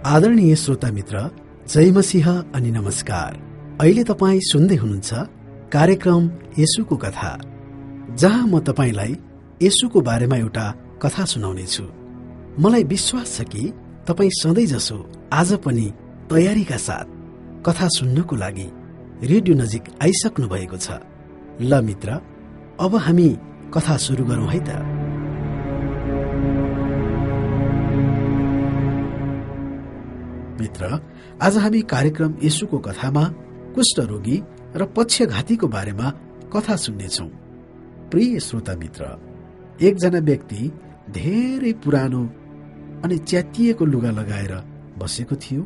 आदरणीय श्रोता मित्र, जय मसीह अनि नमस्कार। अहिले तपाईँ सुन्दै हुनुहुन्छ कार्यक्रम येशूको कथा, जहाँ म तपाईलाई येशूको बारेमा एउटा कथा सुनाउने छु। मलाई विश्वास छ कि तपाईँ सधैँ जसो आज पनि तयारीका साथ कथा सुन्नको लागि रेडियो नजिक आइसक्नु भएको छ। ल मित्र, अब हामी कथा सुरु गरौँ है त। मित्र, आज हामी कार्यक्रम येशूको कथामा कुष्ठरोगी र पक्षघातीको बारेमा कथा सुन्नेछौँ। प्रिय श्रोता मित्र, एकजना व्यक्ति धेरै पुरानो अनि च्यातिएको लुगा लगाएर बसेको थियो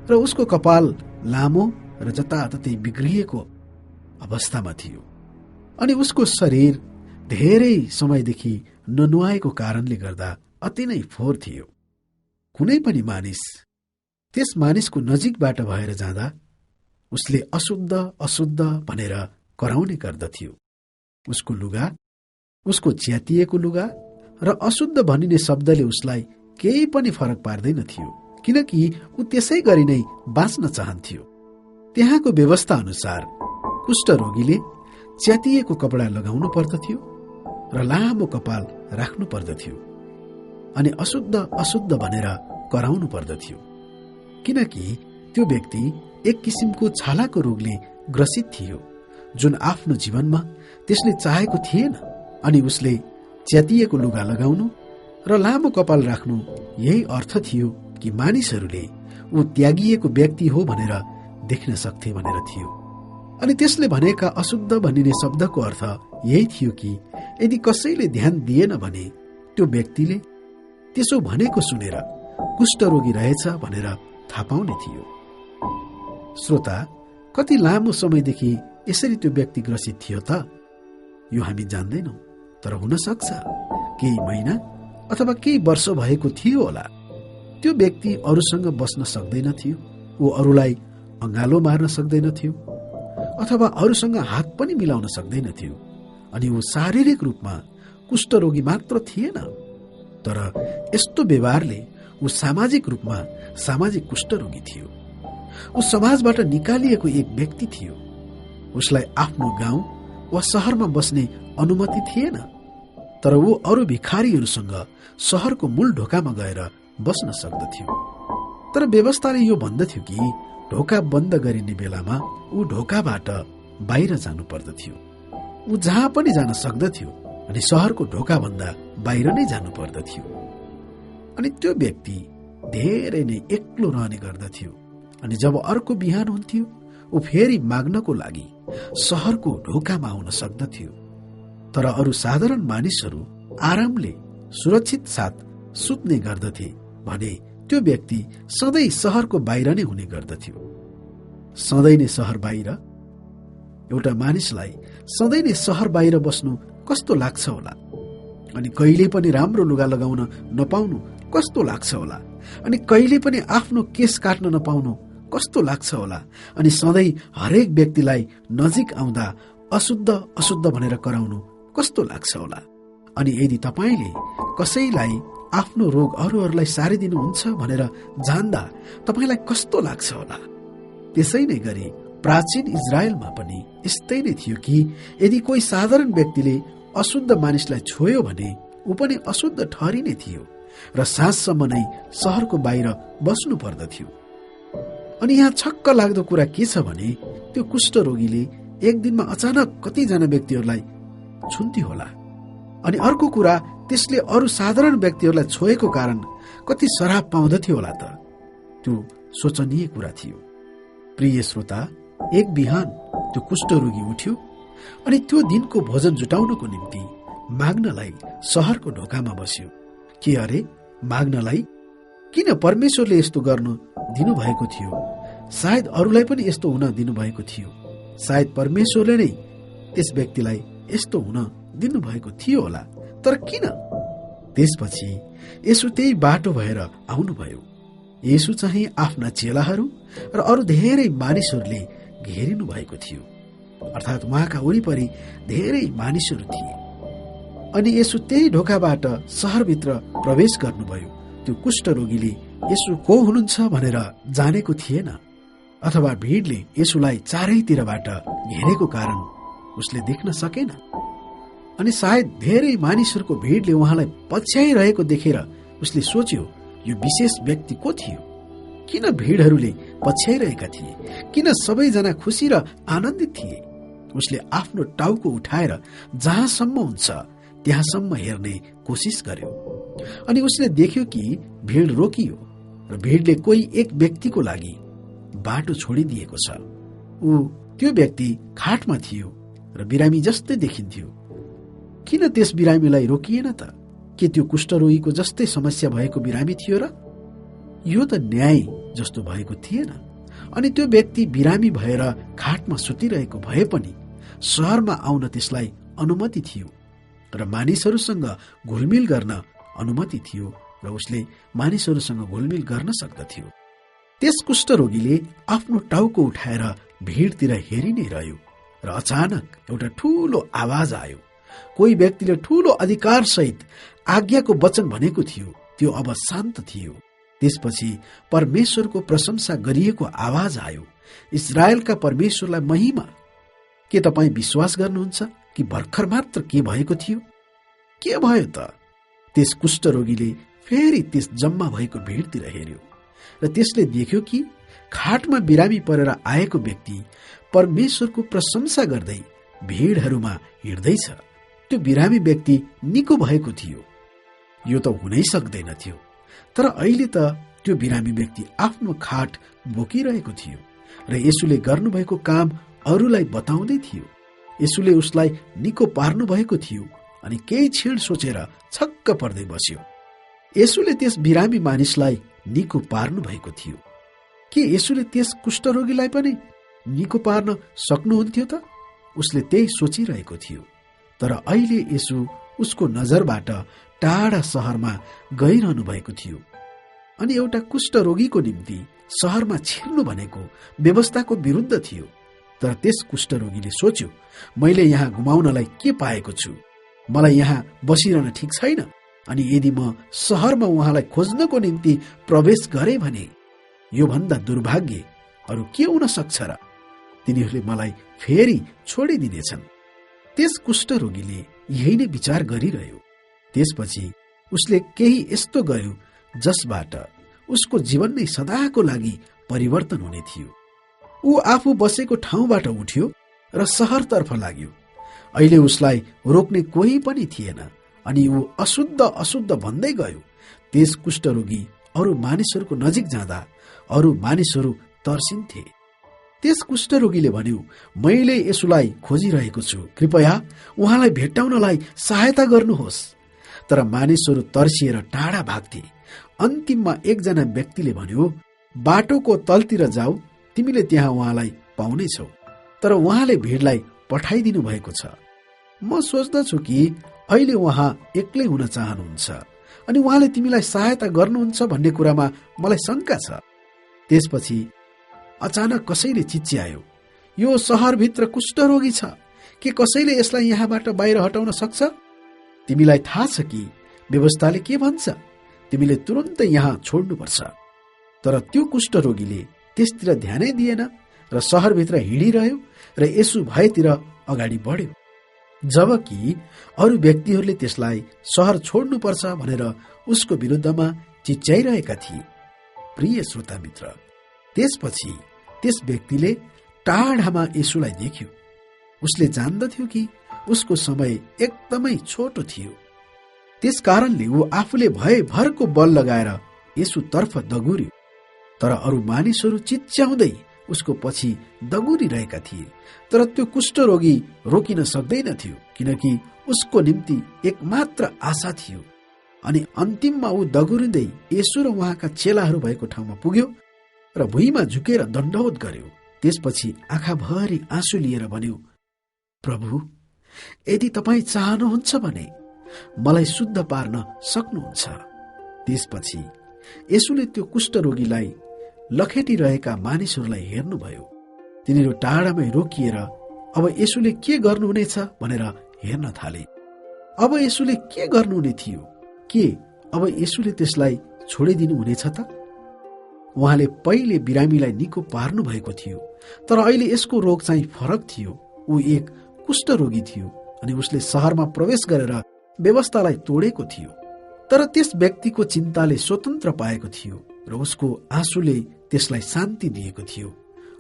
र उसको कपाल लामो र जताततै बिग्रिएको अवस्थामा थियो अनि उसको शरीर धेरै समयदेखि ननुहाएको कारणले गर्दा अति नै फोहोर थियो। कुनै पनि मानिस त्यस मानिसको नजिकबाट भएर जाँदा उसले अशुद्ध अशुद्ध भनेर कराउने गर्दथ्यो। उसको लुगा, उसको च्यातिएको लुगा र अशुद्ध भनिने शब्दले उसलाई केही पनि फरक पार्दैन थियो, किनकि ऊ त्यसै गरी नै बाँच्न चाहन्थ्यो। त्यहाँको व्यवस्था अनुसार कुष्ठरोगीले च्यातिएको कपडा लगाउनु पर्दथ्यो र लामो कपाल राख्नु पर्दथ्यो अनि अशुद्ध अशुद्ध भनेर कराउनु पर्दथ्यो, किनकि त्यो व्यक्ति एक किसिमको छालाको रोगले ग्रसित थियो, जुन आफ्नो जीवनमा त्यसले चाहेको थिएन। अनि उसले च्यातिएको लुगा लगाउनु र लामो कपाल राख्नु यही अर्थ थियो कि मानिसहरूले ऊ त्यागिएको व्यक्ति हो भनेर देख्न सक्थे भनेर थियो। अनि त्यसले भनेका अशुद्ध भनिने शब्दको अर्थ यही थियो कि यदि कसैले ध्यान दिएन भने त्यो व्यक्तिले त्यसो भनेको सुनेर कुष्ठरोगी रहेछ भनेर थाहा पाउने थियो। श्रोता, कति लामो समयदेखि यसरी त्यो व्यक्ति ग्रसित थियो त यो हामी जान्दैनौँ, तर हुन सक्छ केही महिना अथवा केही वर्ष भएको थियो होला। त्यो व्यक्ति अरूसँग बस्न सक्दैन थियो, ऊ अरूलाई अँगालो मार्न सक्दैन थियो अथवा अरूसँग हात पनि मिलाउन सक्दैन थियो। अनि ऊ शारीरिक रूपमा कुष्ठरोगी मात्र थिएन, तर यस्तो व्यवहारले ऊ सामाजिक रूपमा सामाजिक कुष्ठरोगी थियो। ऊ समाजबाट निकालिएको एक व्यक्ति थियो। उसलाई आफ्नो गाउँ वा शहरमा बस्ने अनुमति थिएन, तर ऊ अरू भिखारीहरूसँग शहरको मूल ढोकामा गएर बस्न सक्दथ्यो। तर व्यवस्थाले यो भन्दथ्यो कि ढोका बन्द गरिने बेलामा ऊ ढोकाबाट बाहिर जानु पर्दथ्यो। ऊ जहाँ पनि जान सक्दथ्यो अनि शहरको ढोकाभन्दा बाहिर नै जानु पर्दथ्यो। अनि त्यो व्यक्ति धेरै नै एक्लो रहने गर्दथ्यो। अनि जब अर्को बिहान हुन्थ्यो, ऊ फेरि माग्नको लागि शहरको ढोकामा आउन सक्दथ्यो। तर अरू साधारण मानिसहरू आरामले सुरक्षित साथ सुत्ने गर्दथे भने त्यो व्यक्ति सधैँ शहरको बाहिर नै हुने गर्दथ्यो। सधैँ नै शहर बाहिर एउटा मानिसलाई सधैँ नै शहर बाहिर बस्नु कस्तो लाग्छ होला, अनि कहिले पनि राम्रो लुगा लगाउन नपाउनु कस्तो लाग्छ होला, अनि कहिले पनि आफ्नो केश काट्न नपाउनु कस्तो लाग्छ होला, अनि सधैँ हरेक व्यक्तिलाई नजिक आउँदा अशुद्ध अशुद्ध भनेर कराउनु कस्तो लाग्छ होला। अनि यदि तपाईँले कसैलाई आफ्नो रोग अरूहरूलाई सारिदिनुहुन्छ भनेर जान्दा तपाईँलाई कस्तो लाग्छ होला। त्यसै नै गरी प्राचीन इजरायलमा पनि यस्तै नै थियो कि यदि कोही साधारण व्यक्तिले अशुद्ध मानिसलाई छोयो भने ऊ पनि अशुद्ध ठहरिने थियो र साँझसम्म नै शहरको बाहिर बस्नु पर्दथ्यो। अनि यहाँ छक्क लाग्दो कुरा के छ भने त्यो कुष्ठरोगीले एक दिनमा अचानक कतिजना व्यक्तिहरूलाई छुन्थ्यो होला। अनि अर्को कुरा, त्यसले अरू साधारण व्यक्तिहरूलाई छोएको कारण कति श्राप पाउँदथ्यो होला त। त्यो सोचनीय कुरा थियो। प्रिय श्रोता, एक बिहान त्यो कुष्ठरोगी उठ्यो अनि त्यो दिनको भोजन जुटाउनको निम्ति माग्नलाई शहरको ढोकामा बस्यो। के अरे, माग्नलाई? किन परमेश्वरले यस्तो गर्नु दिनुभएको थियो? सायद अरूलाई पनि यस्तो हुन दिनुभएको थियो। सायद परमेश्वरले नै त्यस व्यक्तिलाई यस्तो हुन दिनुभएको थियो होला, तर किन? त्यसपछि यसो त्यही बाटो भएर आउनुभयो। यसो चाहिँ आफ्ना चेलाहरू र अरू धेरै मानिसहरूले घेरिनु भएको थियो, अर्थात् उहाँका वरिपरि धेरै मानिसहरू थिए। अनि यसो त्यही ढोकाबाट शहरभित्र प्रवेश गर्नुभयो। त्यो कुष्ठरोगीले यसु को हुनुहुन्छ भनेर जानेको थिएन, अथवा भिडले यसुलाई चारैतिरबाट घेरेको कारण उसले देख्न सकेन। अनि सायद धेरै मानिसहरूको भिडले उहाँलाई पछ्याइरहेको देखेर उसले सोच्यो, यो विशेष व्यक्ति को थियो? किन भिडहरूले पछ्याइरहेका थिए? किन सबैजना खुसी र आनन्दित थिए? उसले आफ्नो टाउको उठाएर जहाँसम्म हुन्छ त्यहाँसम्म हेर्ने कोसिस गर्यो। अनि उसले देख्यो कि भिड रोकियो र भिडले कोही एक व्यक्तिको लागि बाटो छोडिदिएको छ। ऊ त्यो व्यक्ति खाटमा थियो र बिरामी जस्तै देखिन्थ्यो। किन त्यस बिरामीलाई रोकिएन त? के त्यो कुष्ठरोगीको जस्तै समस्या भएको बिरामी थियो र? यो त न्याय जस्तो भएको थिएन। अनि त्यो व्यक्ति बिरामी भएर खाटमा सुतिरहेको भए पनि शहरमा आउन त्यसलाई अनुमति थियो र मानिसहरूसँग घुलमिल गर्न अनुमति थियो र उसले मानिसहरूसँग घुलमिल गर्न सक्दथ्यो। त्यस कुष्ठरोगीले आफ्नो टाउको उठाएर भिडतिर हेरि नै रह्यो र अचानक एउटा ठूलो आवाज आयो। कोही व्यक्तिले ठूलो अधिकार सहित आज्ञाको वचन भनेको थियो, त्यो अब शान्त थियो। त्यसपछि परमेश्वरको प्रशंसा गरिएको आवाज आयो, इजरायलका परमेश्वरलाई महिमा। के तपाईँ विश्वास गर्नुहुन्छ कि भर्खर मात्र के भएको थियो? के भयो त? त्यस कुष्ठरोगीले फेरि त्यस जम्मा भएको भिडतिर हेर्यो र त्यसले देख्यो कि खाटमा बिरामी परेर आएको व्यक्ति परमेश्वरको प्रशंसा गर्दै भिडहरूमा हिँड्दैछ। त्यो बिरामी व्यक्ति निको भएको थियो। यो त हुनै सक्दैन थियो। तर अहिले त त्यो बिरामी व्यक्ति आफ्नो खाट बोकिरहेको थियो र यसुले गर्नुभएको काम अरूलाई बताउँदै थियो। यसुले उसलाई निको पार्नु भएको थियो। अनि केही क्षण सोचेर छक्क पर्दै बस्यो। यसुले त्यस बिरामी मानिसलाई निको पार्नु भएको थियो। के यसुले त्यस कुष्ठरोगीलाई पनि निको पार्न सक्नुहुन्थ्यो त? उसले त्यही सोचिरहेको थियो। तर अहिले यसु उसको नजरबाट टाढा शहरमा गइरहनु भएको थियो। अनि एउटा कुष्ठरोगीको निम्ति शहरमा छिर्नु भनेको व्यवस्थाको विरुद्ध थियो। तर त्यस कुष्ठरोगीले सोच्यो, मैले यहाँ गुमाउनलाई के पाएको छु? मलाई यहाँ बसिरहन ठिक छैन। अनि यदि म शहरमा उहाँलाई खोज्नको निम्ति प्रवेश गरे भने योभन्दा दुर्भाग्य अरू के हुन सक्छ र? तिनीहरूले मलाई फेरि छोडिदिनेछन्। त्यस कुष्ठरोगीले यही नै विचार गरिरह्यो। त्यसपछि उसले केही यस्तो गर्यो जसबाट उसको जीवन नै सदाको लागि परिवर्तन हुने थियो। ऊ आफू बसेको ठाउँबाट उठ्यो र शहरतर्फ लाग्यो। अहिले उसलाई रोक्ने कोही पनि थिएन। अनि ऊ अशुद्ध भन्दै गयो। त्यस कुष्ठरोगी अरू मानिसहरूको नजिक जाँदा अरू मानिसहरू तर्सिन्थे। त्यस कुष्ठरोगीले भन्यो, मैले यसुलाई खोजिरहेको छु, कृपया उहाँलाई भेट्टाउनलाई सहायता गर्नुहोस्। तर मानिसहरू तर्सिएर टाढा भाग्थे। अन्तिममा एकजना व्यक्तिले भन्यो, बाटोको तलतिर जाऊ, तिमीले त्यहाँ उहाँलाई पाउनेछौ। तर उहाँले भिडलाई पठाइदिनु भएको छ। म सोच्दछु कि अहिले उहाँ एक्लै हुन चाहनुहुन्छ अनि उहाँले तिमीलाई सहायता गर्नुहुन्छ भन्ने कुरामा मलाई शंका छ। त्यसपछि अचानक कसैले चिच्यायो, यो शहरभित्र कुष्ठरोगी छ, के कसैले यसलाई यहाँबाट बाहिर हटाउन सक्छ? तिमीलाई थाहा छ कि व्यवस्थाले के भन्छ? तिमीले तुरुन्तै यहाँ छोड्नुपर्छ। तर त्यो कुष्ठरोगीले त्यसतिर ध्यानै दिएन र शहरभित्र हिँडिरह्यो र यसु भएतिर अगाडि बढ्यो। जबकि अरू व्यक्तिहरूले त्यसलाई शहर छोड्नुपर्छ भनेर उसको विरुद्धमा चिच्याइरहेका थिए। प्रिय श्रोता मित्र, त्यसपछि त्यस व्यक्तिले टाढामा यसुलाई देख्यो। उसले जान्दथ्यो कि उसको समय एकदमै छोटो थियो। त्यस कारणले ऊ आफूले भयभरको बल लगाएर यसु तर्फ दगुर्यो। तर अरू मानिसहरू चिच्याउँदै उसको पछि दगुरिरहेका थिए। तर त्यो कुष्ठरोगी रोकिन सक्दैनथ्यो, किनकि उसको निम्ति एकमात्र आशा थियो। अनि अन्तिममा ऊ दगुरिँदै यसु र उहाँका चेलाहरू भएको ठाउँमा पुग्यो र भुइँमा झुकेर दण्डवत गर्यो। त्यसपछि आँखाभरि आँसु लिएर भन्यो, प्रभु, यदि तपाईँ चाहनुहुन्छ भने मलाई शुद्ध पार्न सक्नुहुन्छ। त्यसपछि यसुले त्यो कुष्ठरोगीलाई लखेटिरहेका मानिसहरूलाई हेर्नुभयो। तिनीहरू टाढामै रोकिएर अब यसुले के गर्नुहुनेछ भनेर हेर्न थाले। अब यसुले के गर्नुहुने थियो? के अब यसुले त्यसलाई छोडिदिनु हुनेछ त? उहाँले पहिले बिरामीलाई निको पार्नु भएको थियो, तर अहिले यसको रोग चाहिँ फरक थियो। ऊ एक कुष्ठरोगी थियो अनि उसले शहरमा प्रवेश गरेर व्यवस्थालाई तोडेको थियो। तर त्यस व्यक्तिको चिन्ताले स्वतन्त्र पाएको थियो र उसको आँसुले त्यसलाई शान्ति दिएको थियो।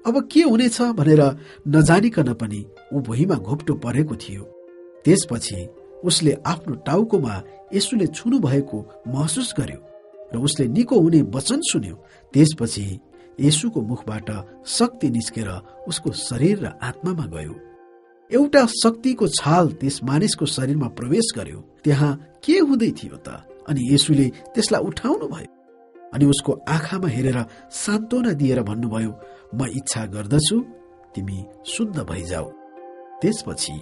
अब के हुनेछ भनेर नजानिकन पनि ऊ भुइँमा घोप्टो परेको थियो। त्यसपछि उसले आफ्नो टाउकोमा येशूले छुनु भएको महसुस गर्यो र उसले निको हुने वचन सुन्यो। त्यसपछि येशूको मुखबाट शक्ति निस्केर उसको शरीर र आत्मामा गयो। एउटा शक्तिको छाल त्यस मानिसको शरीरमा प्रवेश गर्यो। त्यहाँ के हुँदै थियो त? अनि येशूले त्यसलाई उठाउनु भयो अनि उसको आँखामा हेरेर सान्त्वना दिएर भन्नुभयो, म इच्छा गर्दछु तिमी शुद्ध भइजाऊ। त्यसपछि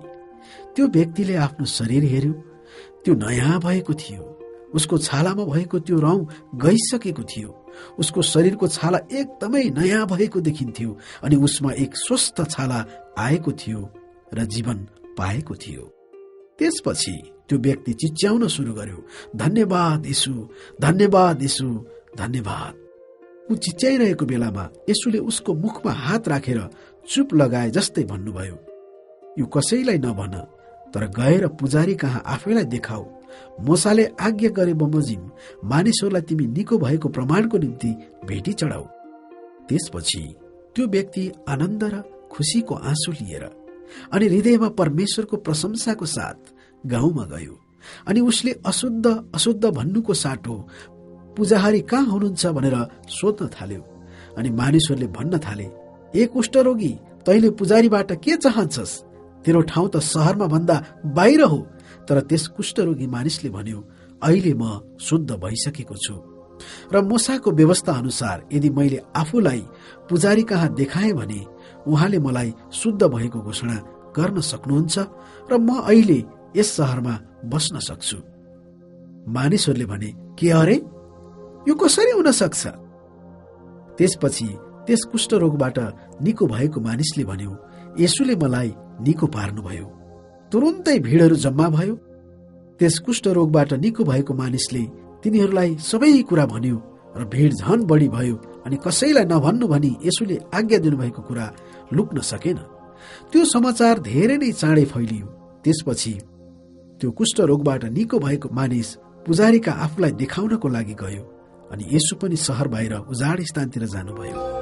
त्यो व्यक्तिले आफ्नो शरीर हेर्यो। त्यो नयाँ भएको थियो। उसको छालामा भएको त्यो रौँ गइसकेको थियो। उसको शरीरको छाला एकदमै नयाँ भएको देखिन्थ्यो अनि उसमा एक स्वस्थ छाला आएको थियो र जीवन पाएको थियो। त्यसपछि त्यो व्यक्ति चिच्याउन सुरु गर्यो, धन्यवाद येशू, धन्यवाद येशू, धन्यवाद। ऊ चिच्याइरहेको बेलामा येशूले उसको मुखमा हात राखेर चुप लगाए जस्तै भन्नुभयो, यो कसैलाई नभन, तर गएर पुजारी कहाँ आफैलाई देखाऊ। मोसाले आज्ञा गरे बमोजिम मानिसहरूलाई तिमी निको भएको प्रमाणको निम्ति भेटी चढाऊ। त्यसपछि त्यो व्यक्ति आनन्द र खुसीको आँसु लिएर अनि हृदयमा परमेश्वरको प्रशंसाको साथ गाउँमा गयो अनि उसले अशुद्ध भन्नुको साटो पुजारी कहाँ हुनुहुन्छ भनेर सोध्न थाल्यो। अनि मानिसहरूले भन्न थाले, ए कुष्ठरोगी, तैले पुजारीबाट के चाहन्छस्? तेरो ठाउँ त शहरमा भन्दा बाहिर हो। तर त्यस कुष्ठरोगी मानिसले भन्यो, अहिले म शुद्ध भइसकेको छु र मोसाको व्यवस्था अनुसार यदि मैले आफूलाई पुजारी कहाँ देखाएँ भने उहाँले मलाई शुद्ध भएको घोषणा गर्न सक्नुहुन्छ र म अहिले यस शहरमा बस्न सक्छु। मानिसहरूले भने, के अरे, यो कसरी हुन सक्छ? त्यसपछि त्यस कुष्ठरोगबाट निको भएको मानिसले भन्यो, येशूले मलाई निको पार्नुभयो। तुरुन्तै भिडहरू जम्मा भयो। त्यस कुष्ठरोगबाट निको भएको मानिसले तिनीहरूलाई सबै कुरा भन्यो र भिड झन बढी भयो अनि कसैलाई नभन्नु भनी येशूले आज्ञा दिनुभएको कुरा लुक्न सकेन। त्यो समाचार धेरै नै चाँडै फैलियो। त्यसपछि त्यो कुष्ठरोगबाट निको भएको मानिस पुजारीका आफूलाई देखाउनको लागि गयो अनि येशू पनि शहर बाहिर उजाड स्थानतिर जानुभयो।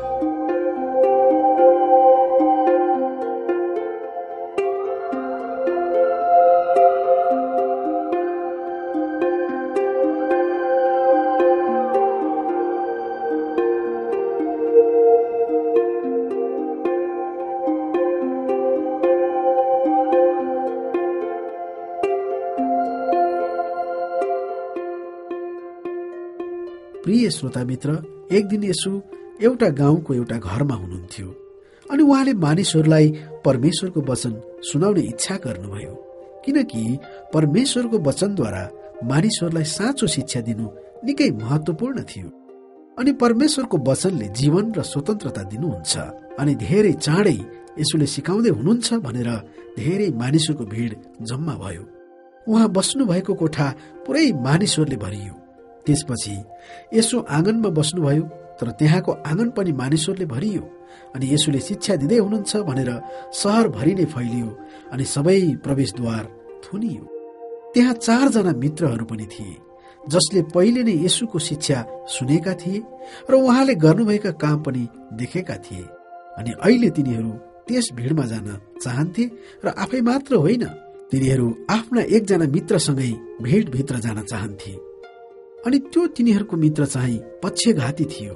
प्रिय श्रोता मित्र, एक दिन येशू एउटा गाउँको एउटा घरमा हुनुहुन्थ्यो अनि उहाँले मानिसहरूलाई परमेश्वरको वचन सुनाउने इच्छा गर्नुभयो, किनकि परमेश्वरको वचनद्वारा मानिसहरूलाई साँचो शिक्षा दिनु निकै महत्त्वपूर्ण थियो अनि परमेश्वरको वचनले जीवन र स्वतन्त्रता दिनुहुन्छ। अनि धेरै चाँडै येशूले सिकाउँदै हुनुहुन्छ भनेर धेरै मानिसहरूको भिड जम्मा भयो। उहाँ बस्नुभएको कोठा पुरै मानिसहरूले भरियो। त्यसपछि येशू आँगनमा बस्नुभयो, तर त्यहाँको आँगन पनि मानिसहरूले भरियो अनि येशूले शिक्षा दिँदै हुनुहुन्छ भनेर शहरभरि नै फैलियो अनि सबै प्रवेशद्वार थुनियो। त्यहाँ 4 जना मित्रहरू पनि थिए जसले पहिले नै येशूको शिक्षा सुनेका थिए र उहाँले गर्नुभएका काम पनि देखेका थिए अनि अहिले तिनीहरू त्यस भिडमा जान चाहन्थे र आफै मात्र होइन, तिनीहरू आफ्ना एकजना मित्रसँगै भिडभित्र जान चाहन्थे। अनि त्यो तिनीहरूको मित्र चाहिँ पक्षघाती थियो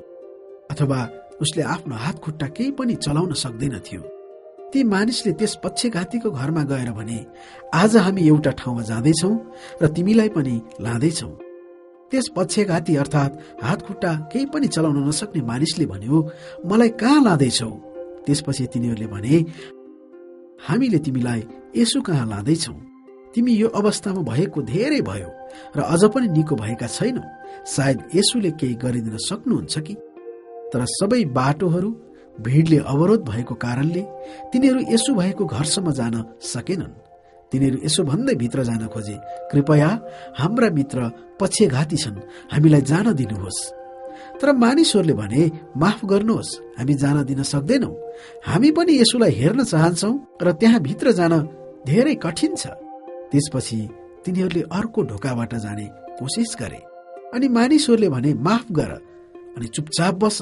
अथवा उसले आफ्नो हात खुट्टा केही पनि चलाउन सक्दैन थियो। ती मानिसले त्यस पक्षघातीको घरमा गएर भने, आज हामी एउटा ठाउँमा जाँदैछौँ र तिमीलाई पनि लाँदैछौँ। त्यस पक्षघाती अर्थात् हात खुट्टा केही पनि चलाउन नसक्ने मानिसले भन्यो, मलाई कहाँ लाँदैछौ? त्यसपछि तिनीहरूले भने, हामीले तिमीलाई येशू कहाँ लाँदैछौँ। तिमी यो अवस्थामा भएको धेरै भयो र अझ पनि निको भएका छैनौ। सायद येशूले केही गरिदिन सक्नुहुन्छ कि? तर सबै बाटोहरू भिडले अवरोध भएको कारणले तिनीहरू येशू भएको घरसम्म जान सकेनन्। तिनीहरू यसो भन्दै भित्र जान खोजे, कृपया हाम्रा मित्र पक्षघाती छन्, हामीलाई जान दिनुहोस्। तर मानिसहरूले भने, माफ गर्नुहोस्, हामी जान दिन सक्दैनौ। हामी पनि यसुलाई हेर्न चाहन्छौं र त्यहाँ भित्र जान धेरै कठिन छ। त्यसपछि तिनीहरूले अर्को ढोकाबाट जाने कोसिस गरे। अनि मानिसहरूले भने, माफ गर अनि चुपचाप बस,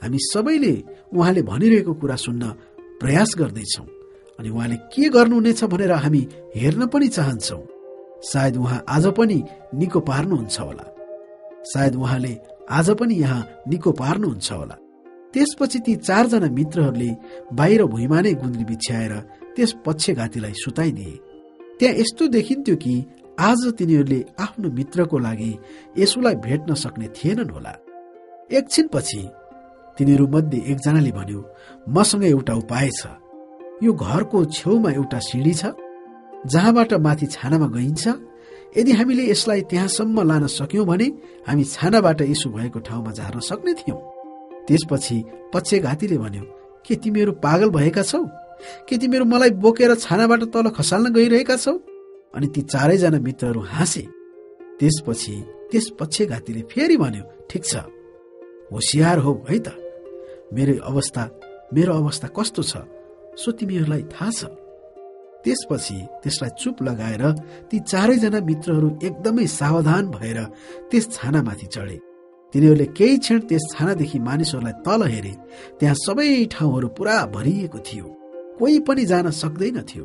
हामी सबैले उहाँले भनिरहेको कुरा सुन्न प्रयास गर्दैछौं अनि उहाँले के गर्नुहुनेछ भनेर हामी हेर्न पनि चाहन्छौं। सायद उहाँ आज पनि निको पार्नुहुन्छ होला, सायद उहाँले आज पनि यहाँ निको पार्नुहुन्छ होला। त्यसपछि ती 4 जना मित्रहरूले बाहिर भुइँमा नै गुन्द्री बिछ्याएर त्यस पक्षघातीलाई सुताइदिए। त्यहाँ यस्तो देखिन्थ्यो कि आज तिनीहरूले आफ्नो मित्रको लागि यसुलाई भेट्न सक्ने थिएनन् होला। एकछिनपछि तिनीहरू मध्ये एकजनाले भन्यो, मसँग एउटा उपाय छ। यो घरको छेउमा एउटा सिँढी छ जहाँबाट माथि छानामा गइन्छ। यदि हामीले यसलाई त्यहाँसम्म लान सक्यौं भने हामी छानाबाट यसु भएको ठाउँमा झार्न सक्ने थियौं। त्यसपछि पक्षघातीले भन्यो, के तिमीहरू पागल भएका छौ? के तिमीहरू मलाई बोकेर छानाबाट तल खसाल्न गइरहेका छौ? अनि ती 4 जना मित्रहरू हाँसे। त्यसपछि त्यस पक्षघातीले फेरि भन्यो, ठिक छ, होशियार हो है त, मेरो अवस्था कस्तो छ सो तिमीहरूलाई थाहा छ। त्यसपछि त्यसलाई चुप लगाएर ती 4 जना मित्रहरू एकदमै सावधान भएर त्यस छानामाथि चढे। तिनीहरूले केही क्षण त्यस छानादेखि मानिसहरूलाई तल हेरे। त्यहाँ सबै ठाउँहरू पुरा भरिएको थियो, कोही पनि जान सक्दैन थियो।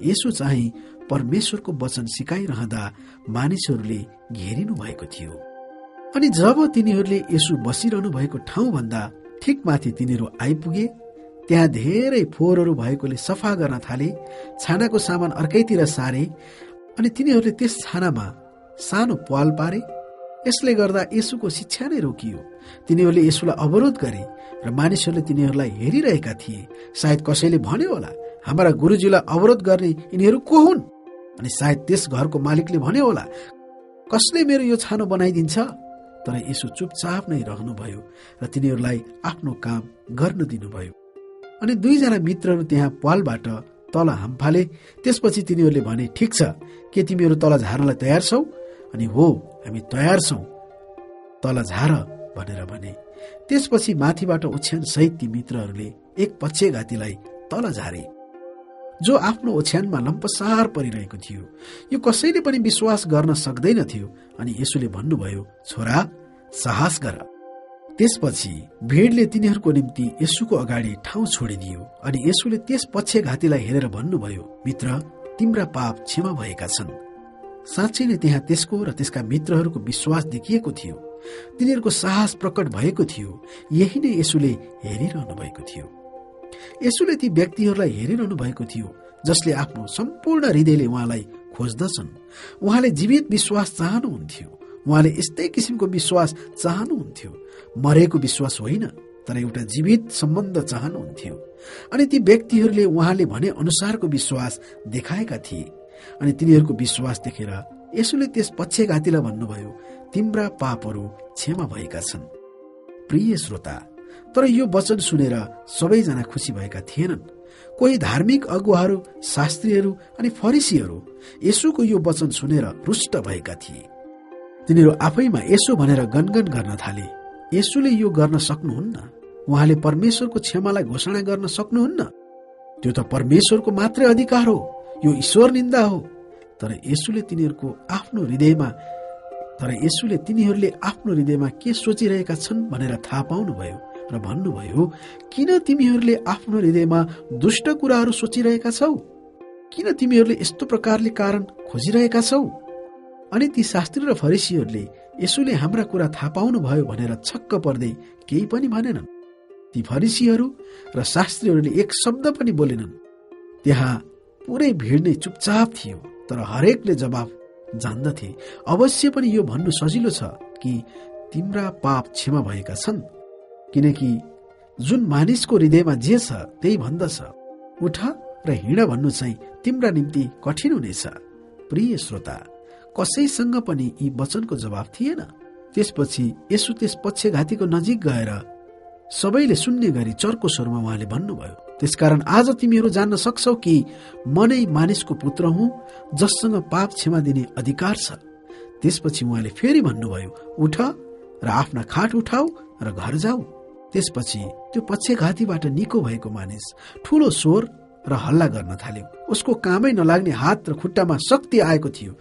यसु चाहिँ परमेश्वरको वचन सिकाइरहँदा मानिसहरूले घेरिनु भएको थियो। अनि जब तिनीहरूले यसु बसिरहनु भएको ठाउँभन्दा ठिक माथि तिनीहरू आइपुगे, त्यहाँ धेरै फोहोरहरू भएकोले सफा गर्न थाले। छानाको सामान अर्कैतिर सारे अनि तिनीहरूले त्यस छानामा सानो पाल पारे। यसले गर्दा यसुको शिक्षा नै रोकियो। तिनीहरूले यसुलाई अवरोध गरे र मानिसहरूले तिनीहरूलाई हेरिरहेका थिए। सायद कसैले भन्यो होला, हाम्रा गुरुजीलाई अवरोध गर्ने यिनीहरू को हुन्? अनि सायद त्यस घरको मालिकले भन्यो होला, कसले मेरो यो छानो बनाइदिन्छ? तर यसु चुपचाप नै रहनुभयो र तिनीहरूलाई आफ्नो काम गर्न दिनुभयो। अनि 2 जना मित्रहरू त्यहाँ पालबाट तल हामफाले। त्यसपछि तिनीहरूले भने, ठिक छ, के तिमीहरू तल झार्नलाई तयार छौ? अनि हो, हामी तयार छौं, तल झार भनेर भने। त्यसपछि माथिबाट ओछ्यान सहित ती मित्रहरूले एक पक्षघातीलाई तल झारे जो आफ्नो ओछ्यानमा लम्पसार परिरहेको थियो। यो कसैले पनि विश्वास गर्न सक्दैन थियो। अनि यसुले भन्नुभयो, छोरा, साहस गर। त्यसपछि भिडले तिनीहरूको निम्ति यसुको अगाडि ठाउँ छोडिदियो। अनि यसुले त्यस पक्षघातीलाई हेरेर भन्नुभयो, मित्र, तिम्रा पाप क्षमा भएका छन्। साँच्चै नै त्यहाँ त्यसको र त्यसका मित्रहरूको विश्वास देखिएको थियो। तिनीहरूको साहस प्रकट भएको थियो। यही नै यसुले हेरिरहनु भएको थियो। यसुले ती व्यक्तिहरूलाई हेरिरहनु भएको थियो जसले आफ्नो सम्पूर्ण हृदयले उहाँलाई खोज्दछन्। उहाँले जीवित विश्वास चाहनुहुन्थ्यो। उहाँले यस्तै किसिमको विश्वास चाहनुहुन्थ्यो, मरेको विश्वास होइन, तर एउटा जीवित सम्बन्ध चाहनुहुन्थ्यो। अनि ती व्यक्तिहरूले उहाँले भने अनुसारको विश्वास देखाएका थिए। अनि तिनीहरूको विश्वास देखेर यसुले त्यस पक्षघातीलाई भन्नुभयो, तिम्रा पापहरू क्षमा भएका छन्। प्रिय श्रोता, तर यो वचन सुनेर सबैजना खुसी भएका थिएनन्। कोही धार्मिक अगुवाहरू, शास्त्रीहरू अनि फरिसीहरू यसुको यो वचन सुनेर रुष्ट भएका थिए। तिनीहरू आफैमा यसो भनेर गनगन गर्न थाले, यसुले यो गर्न सक्नुहुन्न। उहाँले परमेश्वरको क्षमालाई घोषणा गर्न सक्नुहुन्न। त्यो त परमेश्वरको मात्रै अधिकार हो, यो ईश्वर निन्दा हो। तर यसुले तिनीहरूले आफ्नो हृदयमा के सोचिरहेका छन् भनेर थाहा पाउनुभयो र भन्नुभयो, किन तिमीहरूले आफ्नो हृदयमा दुष्ट कुराहरू सोचिरहेका छौ? किन तिमीहरूले यस्तो प्रकारले कारण खोजिरहेका छौ? अनि ती शास्त्री र फरिसीहरूले यसुले हाम्रा कुरा थाहा पाउनुभयो भनेर छक्क पर्दै केही पनि भनेनन्। ती फरिसीहरू र शास्त्रीहरूले एक शब्द पनि बोलेनन्। त्यहाँ पुरै भिड नै चुपचाप थियो, तर हरेकले जवाफ जान्दथे। अवश्य पनि यो भन्नु सजिलो छ कि तिम्रा पाप क्षमा भएका छन्, किनकि जुन मानिसको हृदयमा जे छ त्यही भन्दछ। उठ र हिँड भन्नु चाहिँ तिम्रा निम्ति कठिन हुनेछ। प्रिय श्रोता, कसैसँग पनि यी वचनको जवाफ थिएन। त्यसपछि यसु त्यस पक्षघातीको नजिक गएर सबैले सुन्ने गरी चर्को स्वरमा उहाँले भन्नुभयो, त्यसकारण आज तिमीहरू जान्न सक्छौ कि म नै मानिसको पुत्र हुँ, जससँग पाप क्षमा दिने अधिकार छ। त्यसपछि उहाँले फेरि भन्नुभयो, उठ र आफ्ना खाट उठाऊ र घर जाऊ। त्यसपछि त्यो पक्षघातीबाट निको भएको मानिस ठूलो स्वर र हल्ला गर्न थाल्यो। उसको कामै नलाग्ने हात र खुट्टामा शक्ति आएको थियो।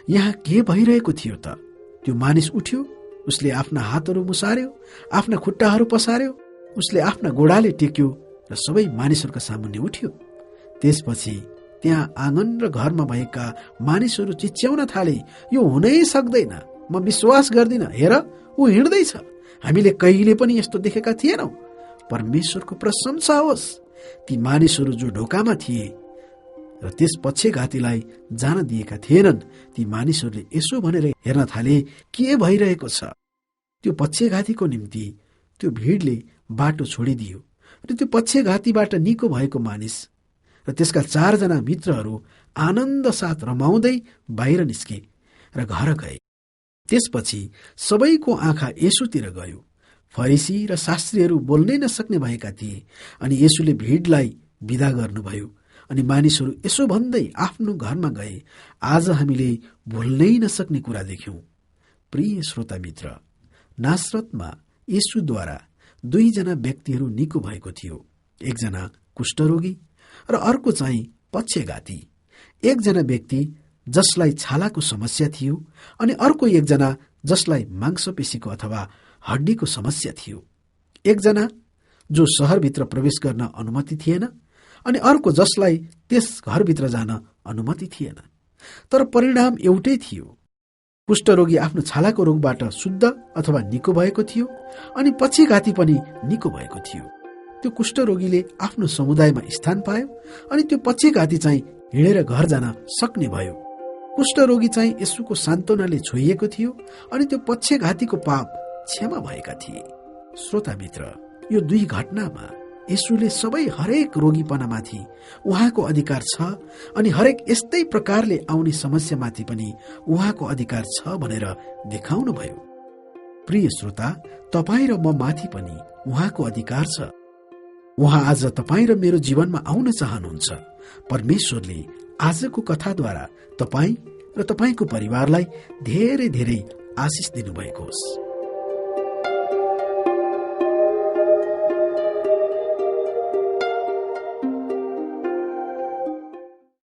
यहाँ के भइरहेको थियो त? त्यो मानिस उठ्यो, उसले आफ्ना हातहरू मुसार्यो, आफ्ना खुट्टाहरू पसार्यो, उसले आफ्ना गोडाले टेक्यो र सबै मानिसहरूका सामुन्ने उठ्यो। त्यसपछि त्यहाँ आँगन र घरमा भएका मानिसहरू चिच्याउन थाले, यो हुनै सक्दैन, म विश्वास गर्दिन, हेर ऊ हिँड्दैछ, हामीले कहिले पनि यस्तो देखेका थिएनौं। परमेश्वरको प्रशंसा होस्। ती मानिसहरू जो ढोकामा थिए र त्यस पक्षघातीलाई जान दिएका थिएनन्, ती मानिसहरूले यसो भनेर हेर्न थाले, के भइरहेको छ? त्यो पक्षघातीको निम्ति त्यो भिडले बाटो छोडिदियो र त्यो पक्षघातीबाट निको भएको मानिस र त्यसका 4 जना मित्रहरू आनन्द साथ रमाउँदै बाहिर निस्के र घर गए। त्यसपछि सबैको आँखा येशूतिर गयो। फरिसी र शास्त्रीहरू बोल्नै नसक्ने भएका थिए, अनि येशूले भिडलाई विदा गर्नुभयो। अनि मानिसहरू यसो भन्दै आफ्नो घरमा गए, आज हामीले भुल्नै नसक्ने कुरा देख्यौं। प्रिय श्रोता मित्र, नासरतमा येशूद्वारा 2 जना व्यक्तिहरू निको भएको थियो। एकजना कुष्ठरोगी र अर्को चाहिँ पक्षघाती। एकजना व्यक्ति जसलाई छालाको समस्या थियो अनि अर्को एकजना जसलाई मांसपेशीको अथवा हड्डीको समस्या थियो। एकजना जो शहरभित्र प्रवेश गर्न अनुमति थिएन अनि अर्को जसलाई त्यस घरभित्र जान अनुमति थिएन। तर परिणाम एउटै थियो। कुष्ठरोगी आफ्नो छालाको रोगबाट शुद्ध अथवा निको भएको थियो अनि पक्षघाती पनि निको भएको थियो। त्यो कुष्ठरोगीले आफ्नो समुदायमा स्थान पायो अनि त्यो पक्षघाती चाहिँ हिँडेर घर जान सक्ने भयो। कुष्ठरोगी चाहिँ येशूको सान्त्वनाले छोइएको थियो अनि त्यो पक्षघातीको पाप क्षमा भएका थिए। श्रोता मित्र, यो 2 घटनामा येशूले सबै हरेक रोगीपनामाथि उहाँको अधिकार छ अनि हरेक यस्तै प्रकारले आउने समस्यामाथि पनि उहाँको अधिकार छ भनेर देखाउनु भयो। प्रिय श्रोता, तपाईँ र म माथि पनि उहाँको अधिकार छ। उहाँ आज तपाईँ र मेरो जीवनमा आउन चाहनुहुन्छ। परमेश्वरले आजको कथाद्वारा तपाईँ र तपाईँको परिवारलाई धेरै धेरै आशिष दिनुभएको होस्।